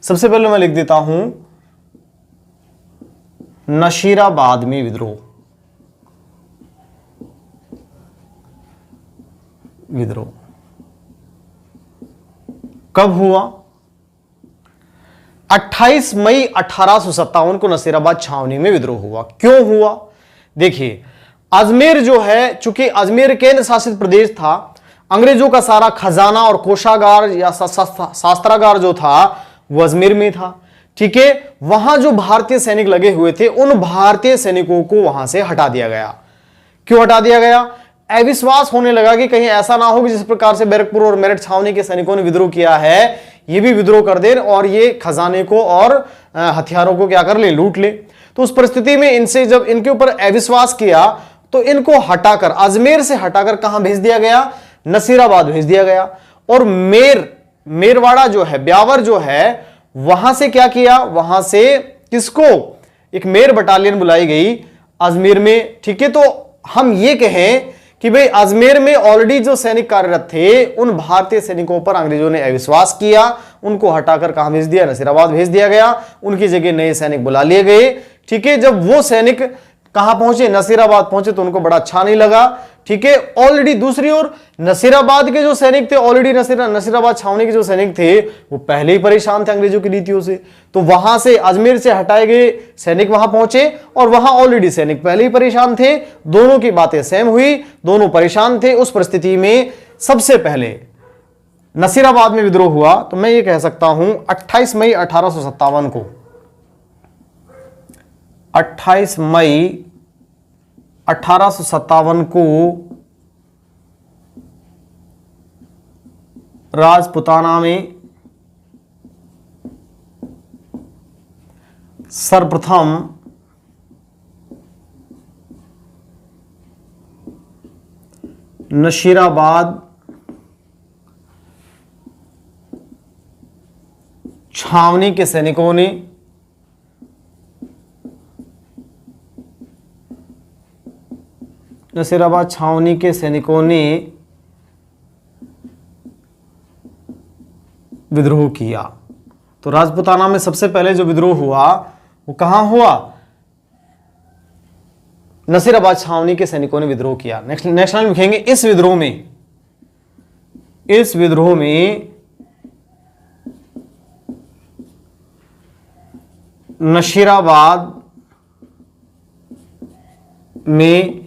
सबसे पहले मैं लिख देता हूं नसीराबाद में विद्रोह कब हुआ, 28 मई 1857 को नसीराबाद छावनी में विद्रोह हुआ। क्यों हुआ, देखिए अजमेर जो है, चूंकि अजमेर केंद्र शासित प्रदेश था, अंग्रेजों का सारा खजाना और कोषागार या शास्त्रागार जो था वो अजमेर में था। ठीक है, वहां जो भारतीय सैनिक लगे हुए थे उन भारतीय सैनिकों को वहां से हटा दिया गया। क्यों हटा दिया गया, अविश्वास होने लगा कि कहीं ऐसा ना हो कि जिस प्रकार से बैरकपुर और मेरठ छावनी के सैनिकों ने विद्रोह किया है ये भी विद्रोह कर दे और ये खजाने को और हथियारों को क्या कर ले, लूट ले। तो उस परिस्थिति में इनसे जब इनके ऊपर अविश्वास किया तो इनको हटाकर अजमेर से हटाकर कहां भेज दिया गया, नसीराबाद भेज दिया गया। और मेरवाड़ा जो है, ब्यावर जो है, वहां से क्या किया, वहां से किसको, एक मेर बटालियन बुलाई गई अजमेर में। ठीक है, तो हम ये कहें कि भाई अजमेर में ऑलरेडी जो सैनिक कार्यरत थे उन भारतीय सैनिकों पर अंग्रेजों ने अविश्वास किया, उनको हटाकर कहां भेज दिया, नसीराबाद भेज दिया गया, उनकी जगह नए सैनिक बुला लिए गए। ठीक है, जब वो सैनिक कहां पहुंचे, नसीराबाद पहुंचे, तो उनको बड़ा अच्छा नहीं लगा। ठीक है, ऑलरेडी दूसरी ओर नसीराबाद के जो सैनिक थे, ऑलरेडी नसीराबाद छावनी के जो सैनिक थे वो पहले ही परेशान थे अंग्रेजों की नीतियों से, तो वहां से अजमेर से हटाए गए सैनिक वहां पहुंचे और वहां ऑलरेडी सैनिक पहले ही परेशान थे। दोनों की बातें सेम हुई, दोनों परेशान थे। उस परिस्थिति में सबसे पहले नसीराबाद में विद्रोह हुआ, तो मैं ये कह सकता हूं 28 मई 1857 को, 28 मई 1857 को राजपुताना में सर्वप्रथम नशीराबाद छावनी के सैनिकों ने नसीराबाद छावनी के सैनिकों ने विद्रोह किया। तो राजपुताना में सबसे पहले जो विद्रोह हुआ वो कहां हुआ, नसीराबाद छावनी के सैनिकों ने विद्रोह किया। नेक्स्ट लाइन लिखेंगे, इस विद्रोह में नशीराबाद में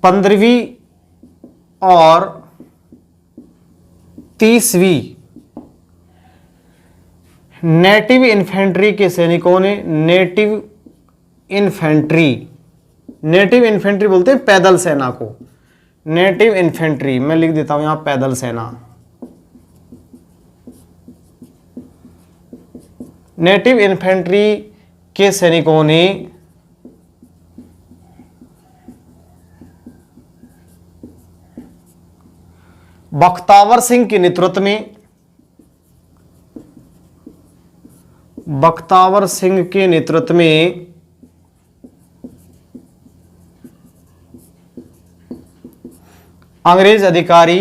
15वीं और 30वीं नेटिव इन्फेंट्री के सैनिकों ने, नेटिव इन्फेंट्री बोलते हैं पैदल सेना को, नेटिव इन्फेंट्री, मैं लिख देता हूं यहां पैदल सेना। नेटिव इन्फेंट्री के सैनिकों ने बख्तावर सिंह के नेतृत्व में अंग्रेज अधिकारी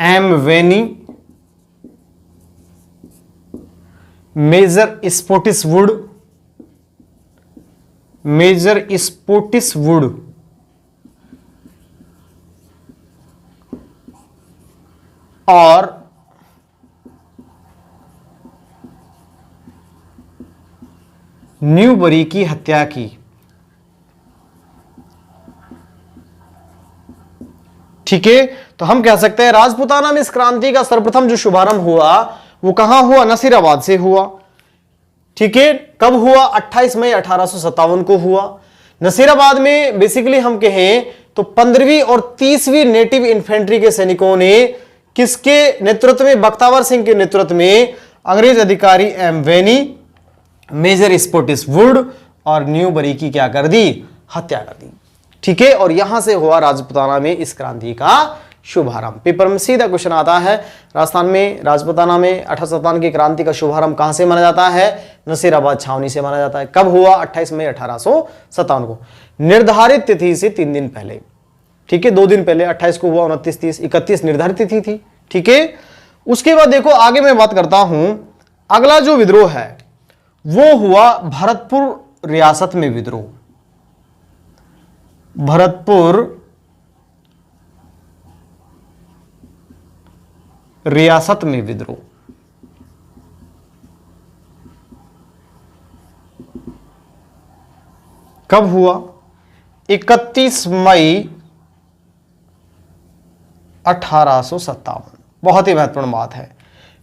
एम वेनी, मेजर स्पोटिसवुड और न्यूबरी की हत्या की। ठीक है, तो हम कह सकते हैं राजपुताना में इस क्रांति का सर्वप्रथम जो शुभारंभ हुआ वो कहां हुआ, नसीराबाद से हुआ। ठीक है, कब हुआ, 28 मई 1857 को हुआ। नसीराबाद में बेसिकली हम कहें तो 15वीं और 30वीं नेटिव इन्फेंट्री के सैनिकों ने किसके नेतृत्व में, बख्तावर सिंह के नेतृत्व में अंग्रेज अधिकारी एम वेनी, मेजर स्पोटिसवुड और न्यूबरी की क्या कर दी, हत्या कर दी। ठीक है, और यहां से हुआ राजपुताना में इस क्रांति का शुभारंभ। पेपर में सीधा क्वेश्चन आता है, राजस्थान में राजपुताना में 1857 की क्रांति का शुभारंभ कहां से माना जाता है, नसीराबाद छावनी से माना जाता है। कब हुआ, 28 मई 1857 को, निर्धारित तिथि से 3 दिन पहले। ठीक है, 2 दिन पहले 28 को हुआ, 29, 30, 31 निर्धारित तिथि थी। ठीक है, उसके बाद देखो आगे मैं बात करता हूं, अगला जो विद्रोह है वो हुआ भरतपुर रियासत में विद्रोह। भरतपुर रियासत में विद्रोह कब हुआ, 31 मई 1857। बहुत ही महत्वपूर्ण बात है,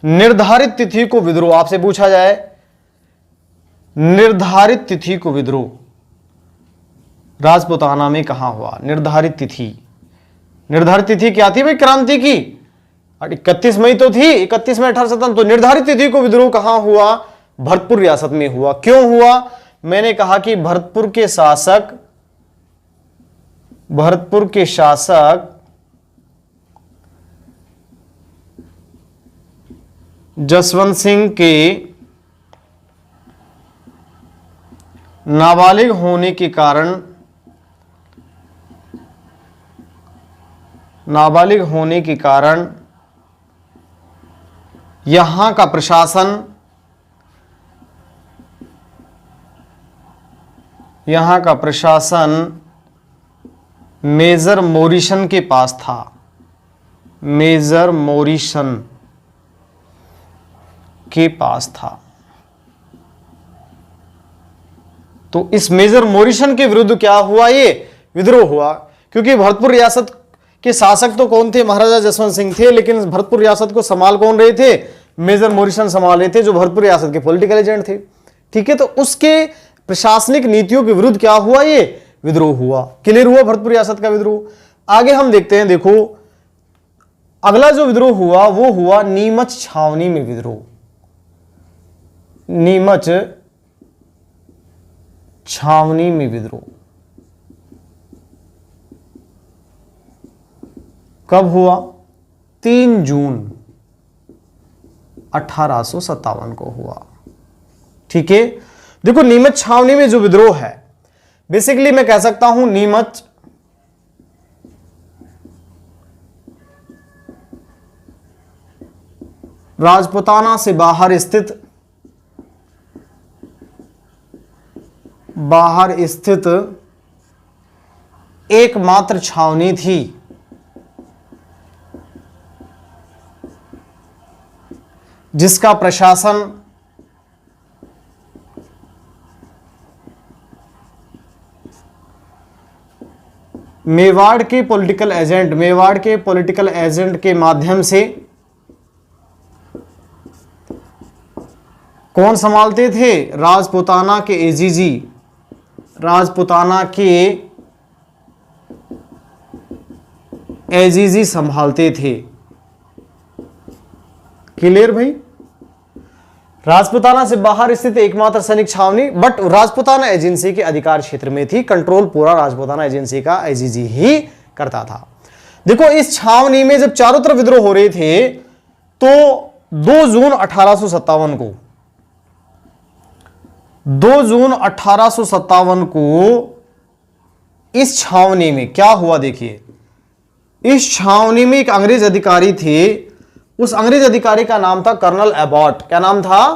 निर्धारित तिथि को विद्रोह, आपसे पूछा जाए निर्धारित तिथि को विद्रोह राजपुताना में कहां हुआ, निर्धारित तिथि क्या थी भाई, क्रांति की 31 मई तो थी, 31 मई 1857, तो निर्धारित तिथि को विद्रोह कहां हुआ, भरतपुर रियासत में हुआ। क्यों हुआ, मैंने कहा कि भरतपुर के शासक जसवंत सिंह के नाबालिग होने के कारण यहां का प्रशासन मेजर मोरिसन के पास था। मेजर मोरिसन के पास था। तो इस मेजर मोरिसन के विरुद्ध क्या हुआ? ये विद्रोह हुआ। क्योंकि भरतपुर रियासत के शासक तो कौन थे? महाराजा जसवंत सिंह थे, लेकिन इस भरतपुर रियासत को संभाल कौन रहे थे? मेजर मोरिसन संभाल रहे थे, जो भरतपुर रियासत के पॉलिटिकल एजेंट थे। ठीक है, तो उसके प्रशासनिक नीतियों के विरुद्ध क्या हुआ? ये विद्रोह हुआ। क्लियर हुआ भरतपुर रियासत का विद्रोह। आगे हम देखते हैं। देखो, अगला जो विद्रोह हुआ वो हुआ नीमच छावनी में विद्रोह। नीमच छावनी में विद्रोह कब हुआ? 3 जून 1857 को हुआ। ठीक है, देखो नीमच छावनी में जो विद्रोह है, बेसिकली मैं कह सकता हूं नीमच राजपुताना से बाहर स्थित एकमात्र छावनी थी जिसका प्रशासन मेवाड़ के पॉलिटिकल एजेंट के माध्यम से कौन संभालते थे? राजपुताना के एजीजी, संभालते थे। क्लियर भाई? राजपुताना से बाहर स्थित एकमात्र सैनिक छावनी, बट राजपुताना एजेंसी के अधिकार क्षेत्र में थी। कंट्रोल पूरा राजपुताना एजेंसी का एजीजी ही करता था। देखो, इस छावनी में जब चारों तरफ विद्रोह हो रहे थे तो 2 जून 1857 को इस छावनी में क्या हुआ? देखिए, इस छावनी में एक अंग्रेज अधिकारी थे। उस अंग्रेज अधिकारी का नाम था कर्नल एबॉट। क्या नाम था?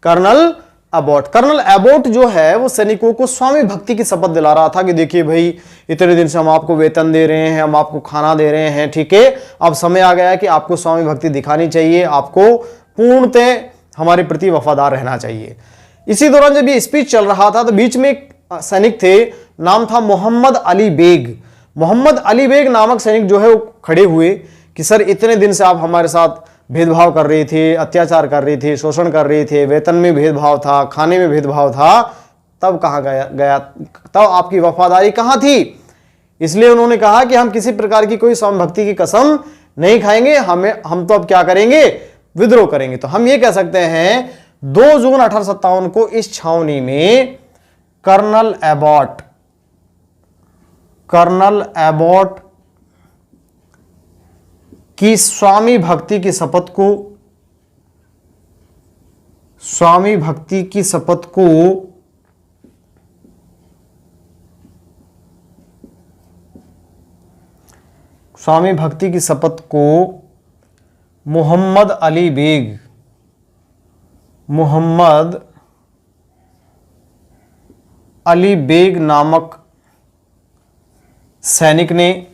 Colonel Abbott. कर्नल एबॉट जो है वो सैनिकों को स्वामी भक्ति की शपथ दिला रहा था कि देखिए भाई, इतने दिन से हम आपको वेतन दे रहे हैं, हम आपको खाना दे रहे हैं, ठीक है, अब समय आ गया है कि आपको स्वामी भक्ति दिखानी चाहिए, आपको पूर्णतः हमारे प्रति वफादार रहना चाहिए। इसी दौरान जब ये स्पीच चल रहा था तो बीच में एक सैनिक थे, नाम था मोहम्मद अली बेग। मोहम्मद अली बेग नामक सैनिक जो है वो खड़े हुए कि सर, इतने दिन से आप हमारे साथ भेदभाव कर रहे थे, अत्याचार कर रहे थे, शोषण कर रहे थे, वेतन में भेदभाव था, खाने में भेदभाव था, तब कहाँ गया तब आपकी वफादारी कहाँ थी? इसलिए उन्होंने कहा कि हम किसी प्रकार की कोई स्वामी भक्ति की कसम नहीं खाएंगे, हम तो अब क्या करेंगे? विद्रोह करेंगे। तो हम ये कह सकते हैं 2 जून 1857 को इस छावनी में कर्नल एबॉट की स्वामी भक्ति की शपथ को मोहम्मद अली बेग नामक सैनिक ने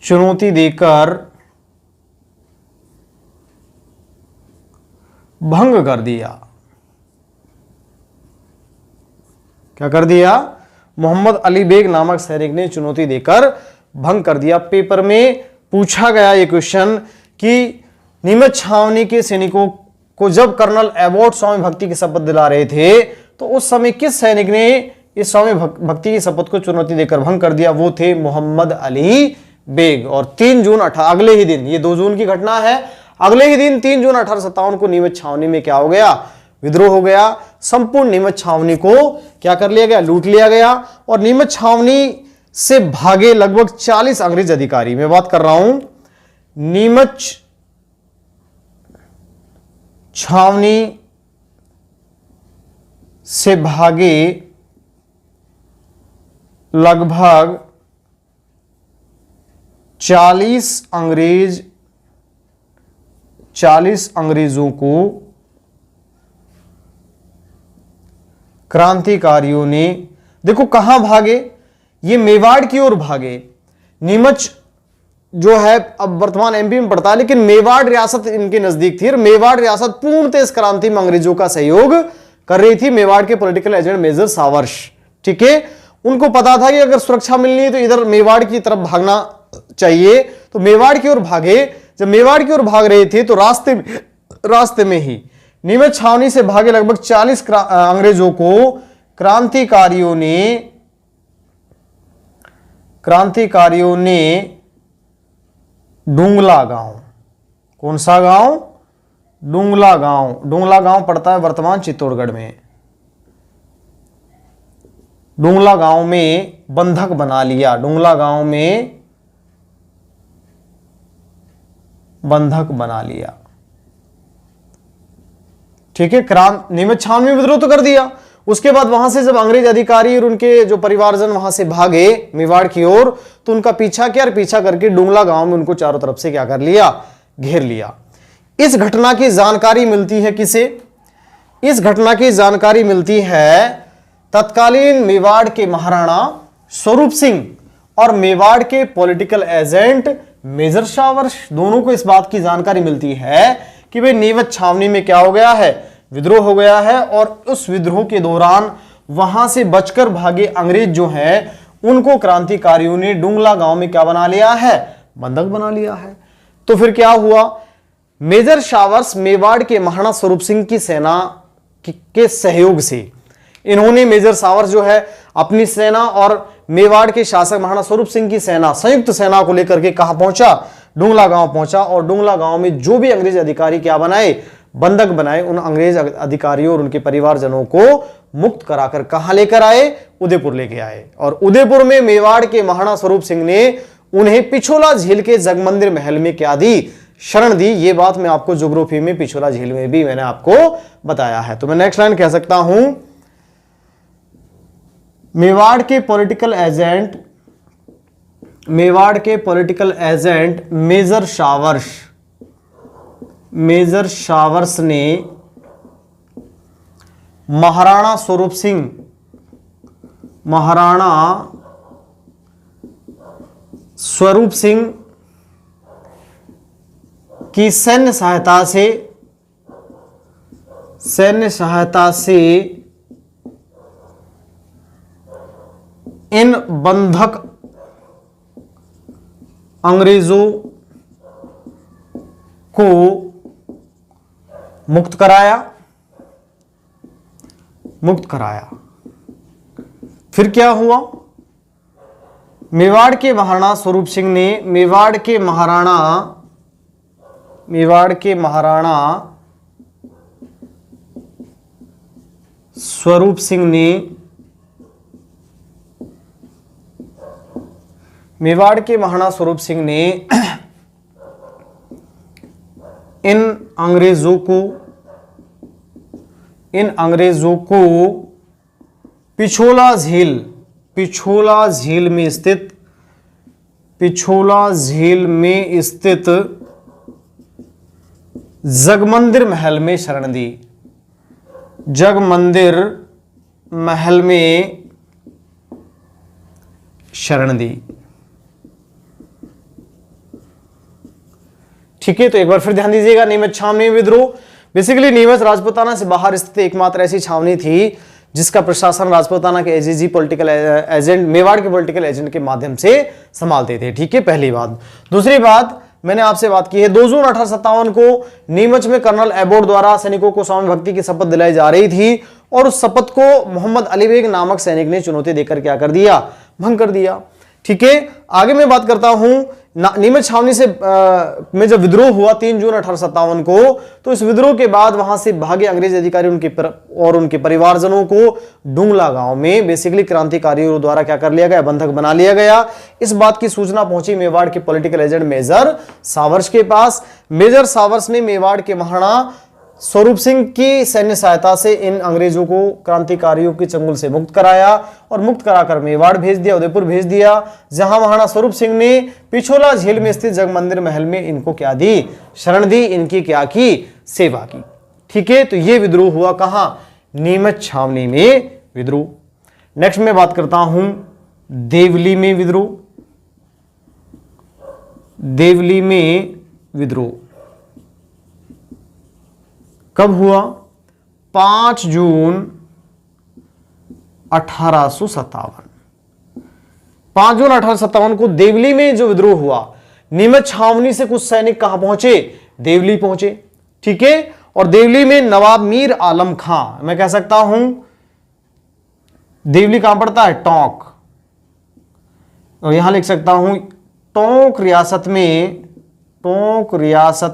चुनौती देकर भंग कर दिया। क्या कर दिया? मोहम्मद अली बेग नामक सैनिक ने चुनौती देकर भंग कर दिया। पेपर में पूछा गया ये क्वेश्चन कि नीमच छावनी के सैनिकों को जब कर्नल एबॉट स्वामी भक्ति की शपथ दिला रहे थे तो उस समय किस सैनिक ने इस स्वामी भक्ति की शपथ को चुनौती देकर भंग कर दिया? वो थे मोहम्मद अली बेग। और 3 जून अगले ही दिन, ये 2 जून की घटना है, अगले ही दिन 3 जून 1857 को नीमच छावनी में क्या हो गया? विद्रोह हो गया। संपूर्ण नीमच छावनी को क्या कर लिया गया? लूट लिया गया। और नीमच छावनी से भागे लगभग 40 अंग्रेज अधिकारी। मैं बात कर रहा हूं नीमच छावनी से भागे लगभग 40 अंग्रेजों को क्रांतिकारियों ने, देखो कहां भागे, ये मेवाड़ की ओर भागे। नीमच जो है अब वर्तमान एमपी में पड़ता है, लेकिन मेवाड़ रियासत इनके नजदीक थी और मेवाड़ रियासत पूर्णतः इस क्रांति में अंग्रेजों का सहयोग कर रही थी। मेवाड़ के पॉलिटिकल एजेंट मेजर सावर्श, ठीक है, उनको पता था कि अगर सुरक्षा मिलनी है तो इधर मेवाड़ की तरफ भागना चाहिए, तो मेवाड़ की ओर भागे। जब मेवाड़ की ओर भाग रहे थे तो रास्ते में ही नीमच छावनी से भागे लगभग 40 अंग्रेजों को क्रांतिकारियों ने डुंगला गांव, कौन सा गांव, डुंगला गांव पड़ता है वर्तमान चित्तौड़गढ़ में। डुंगला गांव में बंधक बना लिया, डुंगला गांव में बंधक बना लिया, ठीक है। नीमच छावनी में विद्रोह तो कर दिया। उसके बाद वहां से जब अंग्रेज अधिकारी और उनके जो परिवारजन वहां से भागे मेवाड़ की ओर, तो उनका पीछा किया और पीछा करके डुंगला गांव में उनको चारों तरफ से क्या कर लिया, घेर लिया। इस घटना की जानकारी मिलती है किसे, इस घटना की जानकारी मिलती है तत्कालीन मेवाड़ के महाराणा स्वरूप सिंह और मेवाड़ के पॉलिटिकल एजेंट मेजर सावर्श, दोनों को इस बात की जानकारी मिलती है कि भाई नीमच छावनी में क्या हो गया है, विद्रोह हो गया है। और उस विद्रोह के दौरान वहां से बचकर भागे अंग्रेज जो हैं उनको क्रांतिकारियों ने डुंगला गांव में क्या बना लिया है, बंधक बना लिया है। तो फिर क्या हुआ, मेजर सावर्श मेवाड़ के महाराणा स्वरूप सिंह की सेना के सहयोग से, इन्होंने मेजर सावर्श जो है अपनी सेना और मेवाड़ के शासक महाराणा स्वरूप सिंह की सेना, संयुक्त सेना को लेकर के कहां पहुंचा, डुंगला गांव पहुंचा। और डुंगला गांव में जो भी अंग्रेज अधिकारी क्या बनाए, बंधक बनाए, उन अंग्रेज अधिकारियों और उनके परिवारजनों को मुक्त कराकर कहां लेकर आए, उदयपुर लेके आए। और उदयपुर में मेवाड़ के महाराणा स्वरूप सिंह ने उन्हें पिछोला झील के जगमंदिर महल में क्या दी, शरण दी। ये बात मैं आपको ज्योग्राफी में पिछोला झील में भी मैंने आपको बताया है। तो मैं नेक्स्ट लाइन कह सकता हूं, मेवाड़ के पॉलिटिकल एजेंट मेजर सावर्श ने महाराणा स्वरूप सिंह की सैन्य सहायता से इन बंधक अंग्रेजों को मुक्त कराया। फिर क्या हुआ, मेवाड़ के महाराणा स्वरूप सिंह ने मेवाड़ के महाराणा स्वरूप सिंह ने मेवाड़ के महाराणा स्वरूप सिंह ने इन अंग्रेजों को पिछोला झील में स्थित जगमंदिर महल में शरण दी। जगमंदिर महल में शरण दी, ठीक है। तो एक बार फिर ध्यान दीजिएगा, नीमच छावनी विद्रोह बेसिकली नीमच राजपूताना से बाहर स्थित एकमात्र ऐसी छावनी थी जिसका प्रशासन राजपूताना के एजीजी पॉलिटिकल एजेंट, मेवाड़ के पॉलिटिकल एजेंट के माध्यम से संभालते थे, ठीक है, पहली बात। दूसरी बात मैंने आपसे बात की है, 2 जून 1857 को नीमच में कर्नल एबोर्ड द्वारा सैनिकों को स्वामी भक्ति की शपथ दिलाई जा रही थी और उस शपथ को मोहम्मद अली बेग नामक सैनिक ने चुनौती देकर क्या कर दिया, भंग कर दिया, ठीक है। आगे मैं बात करता हूं नीमच छावनी से में जब विद्रोह हुआ 3 जून 1857 को, तो इस विद्रोह के बाद वहां से भागे अंग्रेज अधिकारी और उनके परिवारजनों को डुंगला गांव में बेसिकली क्रांतिकारियों द्वारा क्या कर लिया गया, बंधक बना लिया गया। इस बात की सूचना पहुंची मेवाड़ के पॉलिटिकल एजेंट मेजर सावर्स के पास। मेजर सावर्स ने मेवाड़ के महाराणा स्वरूप सिंह की सैन्य सहायता से इन अंग्रेजों को क्रांतिकारियों के चंगुल से मुक्त कराया और मुक्त कराकर मेवाड़ भेज दिया, उदयपुर भेज दिया, जहां महाराणा स्वरूप सिंह ने पिछोला झील में स्थित जगमंदिर महल में इनको क्या दी, शरण दी, इनकी क्या की, सेवा की। ठीक है, तो यह विद्रोह हुआ कहां, नीमच छावनी में विद्रोह। नेक्स्ट मैं बात करता हूं देवली में विद्रोह। देवली में विद्रोह कब हुआ, 5 जून 1857। 5 जून 1857 को देवली में जो विद्रोह हुआ, नीमच छावनी से कुछ सैनिक कहां पहुंचे, देवली पहुंचे। ठीक है, और देवली में नवाब मीर आलम खां, मैं कह सकता हूं देवली कहां पड़ता है, टोंक, और यहां लिख सकता हूं टोंक रियासत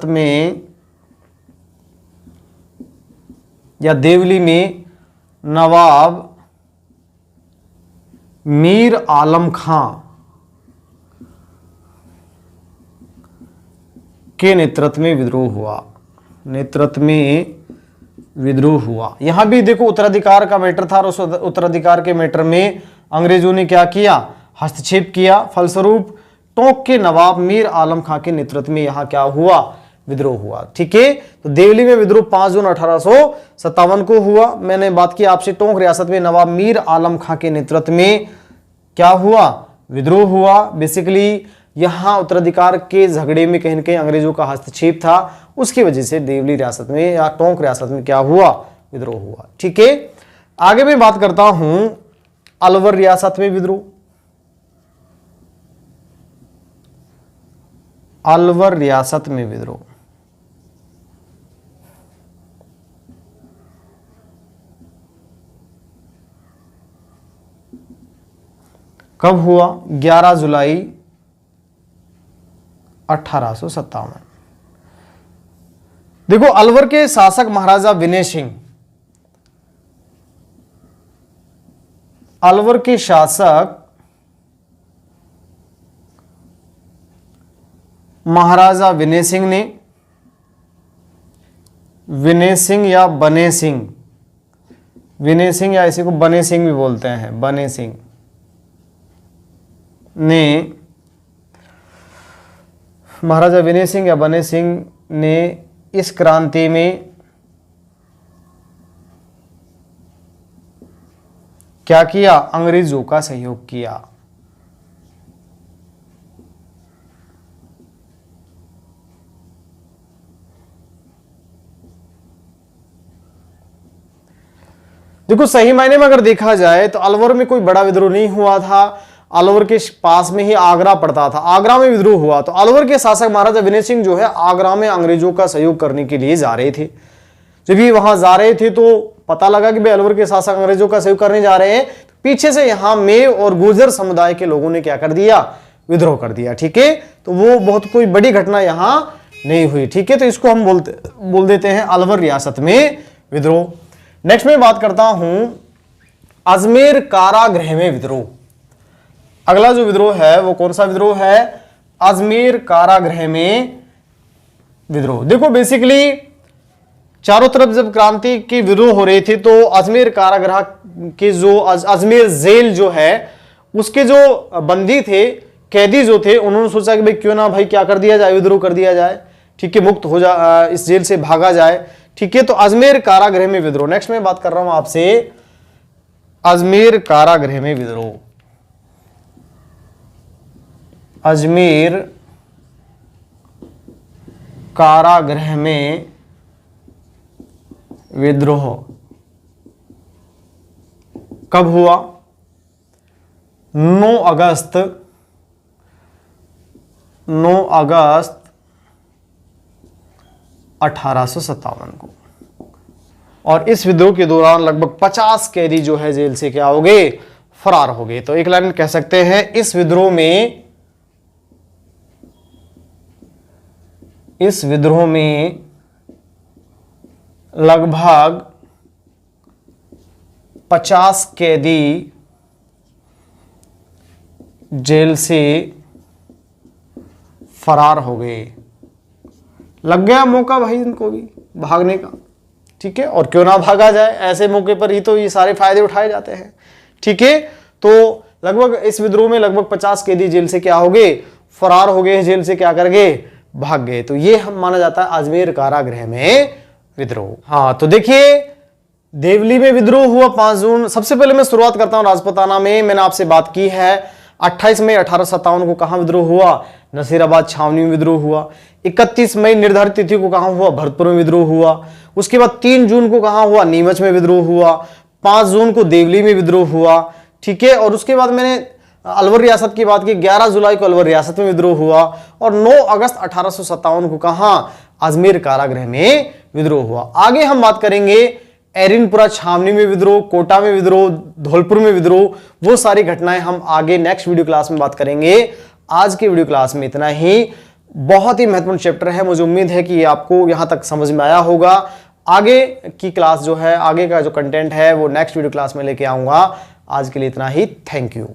में या देवली में नवाब मीर आलम खां के नेतृत्व में विद्रोह हुआ। यहां भी देखो उत्तराधिकार का मैटर था, और उस उत्तराधिकार के मैटर में अंग्रेजों ने क्या किया, हस्तक्षेप किया। फलस्वरूप टोंक के नवाब मीर आलम खां के नेतृत्व में यहां क्या हुआ, विद्रोह हुआ। ठीक है, तो देवली में विद्रोह 5 जून 1857 को हुआ। मैंने बात की आपसे, टोंक रियासत में नवाब मीर आलम खां के नेतृत्व में क्या हुआ, विद्रोह हुआ। बेसिकली यहां उत्तराधिकार के झगड़े में कहीं न कहीं अंग्रेजों का हस्तक्षेप था, उसकी वजह से देवली रियासत में या टोंक रियासत में क्या हुआ, विद्रोह हुआ। ठीक है, आगे मैं बात करता हूं अलवर रियासत में विद्रोह। अलवर रियासत में विद्रोह कब हुआ, 11 जुलाई 1857। देखो, अलवर के शासक महाराजा विनय सिंह, अलवर के शासक महाराजा विनय सिंह ने, विनय सिंह या बने सिंह, विनय सिंह या इसी को बने सिंह भी बोलते हैं, बने सिंह ने, महाराजा विनय सिंह या बने सिंह ने इस क्रांति में क्या किया, अंग्रेजों का सहयोग किया। देखो, सही मायने में अगर देखा जाए तो अलवर में कोई बड़ा विद्रोह नहीं हुआ था। अलवर के पास में ही आगरा पड़ता था, आगरा में विद्रोह हुआ। तो अलवर के शासक महाराजा विनय सिंह जो है आगरा में अंग्रेजों का सहयोग करने के लिए जा रहे थे। जब ये वहां जा रहे थे तो पता लगा कि भाई अलवर के शासक अंग्रेजों का सहयोग करने जा रहे हैं, तो पीछे से यहां मेव और गुर्जर समुदाय के लोगों ने क्या कर दिया, विद्रोह कर दिया। ठीक है, तो वो बहुत कोई बड़ी घटना यहां नहीं हुई। ठीक है, तो इसको हम बोल देते हैं अलवर रियासत में विद्रोह। नेक्स्ट में बात करता हूं अजमेर कारागृह में विद्रोह। अगला जो विद्रोह है वो कौन सा विद्रोह है, अजमेर कारागृह में विद्रोह। देखो, बेसिकली चारों तरफ जब क्रांति के विद्रोह हो रहे थे तो अजमेर कारागृह के जो अजमेर जेल जो है उसके जो बंदी थे, कैदी जो थे, उन्होंने सोचा कि भाई क्यों ना भाई क्या कर दिया जाए, विद्रोह कर दिया जाए। ठीक है, मुक्त हो जा, इस जेल से भागा जाए। ठीक है, तो अजमेर कारागृह में विद्रोह। नेक्स्ट मैं बात कर रहा हूं आपसे अजमेर कारागृह में विद्रोह। अजमेर कारागृह में विद्रोह कब हुआ, 9 अगस्त 1857 को। और इस विद्रोह के दौरान लगभग 50 कैदी जो है जेल से क्या हो गए, फरार हो गए। तो एक लाइन कह सकते हैं इस विद्रोह में इस विद्रोह में लगभग 50 कैदी जेल से फरार हो गए। लग गया मौका भाई इनको भी भागने का, ठीक है। और क्यों ना भागा जाए, ऐसे मौके पर ही तो ये सारे फायदे उठाए जाते हैं, ठीक है। तो लगभग इस विद्रोह में लगभग 50 कैदी जेल से क्या हो गए, फरार हो गए, जेल से क्या कर गए, भाग गए। तो ये हम माना जाता है अजमेर कारागृह में विद्रोह। हाँ, तो देखिए देवली में विद्रोह हुआ 5 जून। सबसे पहले मैं शुरुआत करता हूं राजपुताना में। मैंने आपसे बात की है 28 मई 1857 को कहां विद्रोह हुआ, नसीराबाद छावनी में विद्रोह हुआ। 31 मई निर्धारित तिथि को कहां हुआ, भरतपुर में विद्रोह हुआ। उसके बाद 3 जून को कहां हुआ, नीमच में विद्रोह हुआ। 5 जून को देवली में विद्रोह हुआ, ठीक है। और उसके बाद मैंने अलवर रियासत की बात की, 11 जुलाई को अलवर रियासत में विद्रोह हुआ। और 9 अगस्त 1857 को कहां, अजमेर कारागृह में विद्रोह हुआ। आगे हम बात करेंगे एरिनपुरा छावनी में विद्रोह, कोटा में विद्रोह, धौलपुर में विद्रोह, वो सारी घटनाएं हम आगे नेक्स्ट वीडियो क्लास में बात करेंगे। आज के वीडियो क्लास में इतना ही। बहुत ही महत्वपूर्ण चैप्टर है, मुझे उम्मीद है कि ये आपको यहां तक समझ में आया होगा। आगे की क्लास जो है, आगे का जो कंटेंट है वो नेक्स्ट वीडियो क्लास में लेके आऊंगा। आज के लिए इतना ही, थैंक यू।